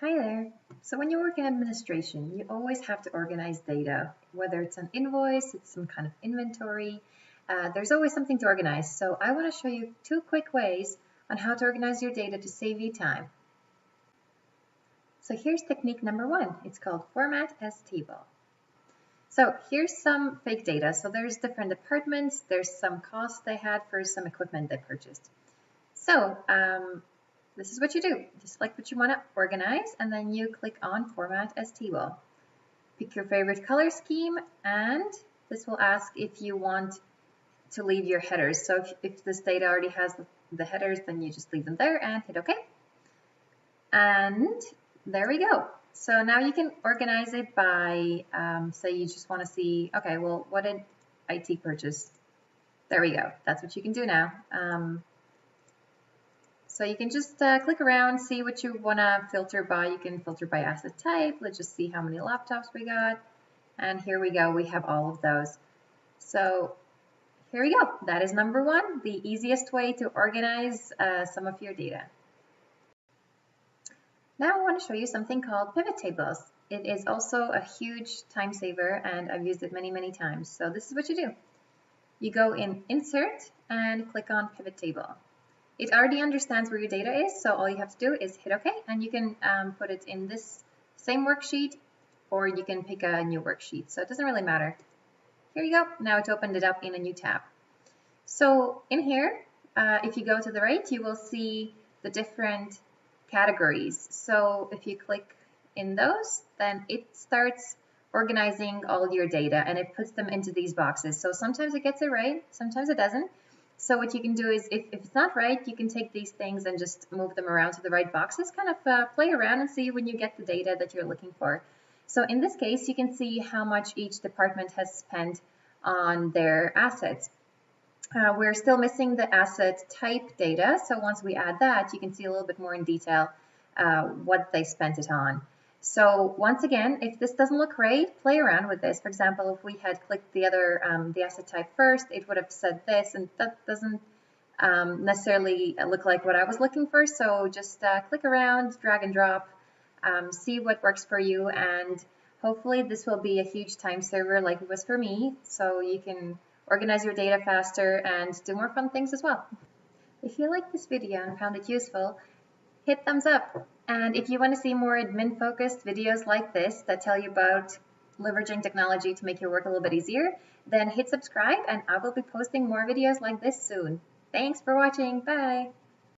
Hi there. So when you work in administration, you always have to organize data, whether it's an invoice, it's some kind of inventory, there's always something to organize. So I want to show you two quick ways on how to organize your data to save you time. So here's technique number one. It's called format as table. So here's some fake data. So there's different departments, there's some costs they had for some equipment they purchased. So this is what you do. Just select what you want to organize, and then you click on Format as Table. Pick your favorite color scheme, and this will ask if you want to leave your headers. So if this data already has the headers, then you just leave them there and hit OK. And there we go. So now you can organize it by, say you just want to see, okay, well, what did IT purchase? There we go. That's what you can do now. So you can just click around, see what you want to filter by. You can filter by asset type. Let's just see how many laptops we got. And here we go. We have all of those. So here we go. That is number one, the easiest way to organize some of your data. Now I want to show you something called pivot tables. It is also a huge time saver, and I've used it many, many times. So this is what you do. You go in Insert and click on Pivot Table. It already understands where your data is, so all you have to do is hit OK, and you can put it in this same worksheet, or you can pick a new worksheet. So it doesn't really matter. Here you go. Now it opened it up in a new tab. So in here, if you go to the right, you will see the different categories. So if you click in those, then it starts organizing all your data, and it puts them into these boxes. So sometimes it gets it right, sometimes it doesn't. So what you can do is, if it's not right, you can take these things and just move them around to the right boxes, kind of play around and see when you get the data that you're looking for. So in this case, you can see how much each department has spent on their assets. We're still missing the asset type data. So once we add that, you can see a little bit more in detail what they spent it on. So once again, if this doesn't look right, play around with this. For example, if we had clicked the asset type first, it would have said this, and that doesn't necessarily look like what I was looking for. So just click around, drag and drop, see what works for you, and hopefully this will be a huge time saver like it was for me, so you can organize your data faster and do more fun things as well. If you liked this video and found it useful, hit thumbs up. And if you want to see more admin-focused videos like this that tell you about leveraging technology to make your work a little bit easier, then hit subscribe, and I will be posting more videos like this soon. Thanks for watching. Bye.